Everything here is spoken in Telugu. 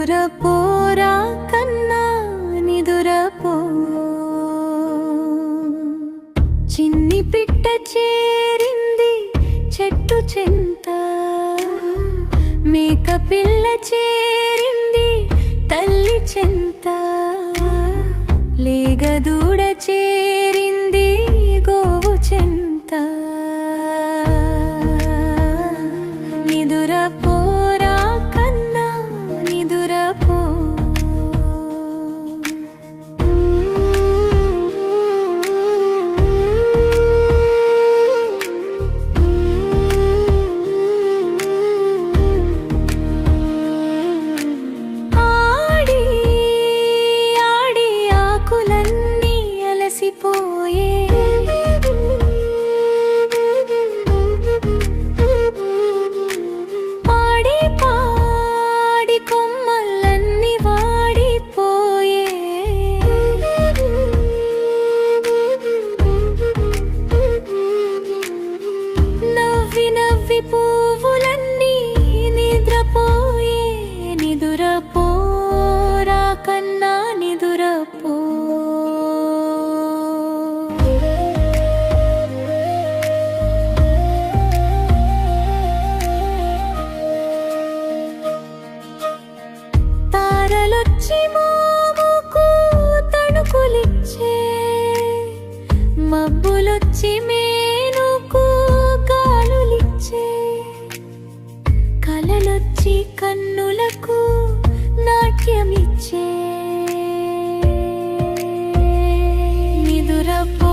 నిదురపోరా కన్నా నిదురపో, చిన్ని పిట్ట చేరింది చెట్టు చెంత, మేక పిల్ల చేరింది తల్లి చెంత, లేగదూడ చేరింది గోవు చెంత. నిదురపోరా కన్నా నిదురపో. ఆడి ఆడి ఆకులన్నీ అలసిపోయే, పాడి పాడి కొమ్మలన్నీ వాడిపోయే, నవ్వి నవ్వి పువ్వులన్నీ నిద్రపోయే. నిదురపోరా కన్నా నిదురపో. తారలొచ్చి మోముకు తణుకులిచ్చే, మబ్బులొచ్చి మేనుకు గాలులిచ్చే, కలలొచ్చి కన్నులకు నాట్యమిచ్చే. నిదురపో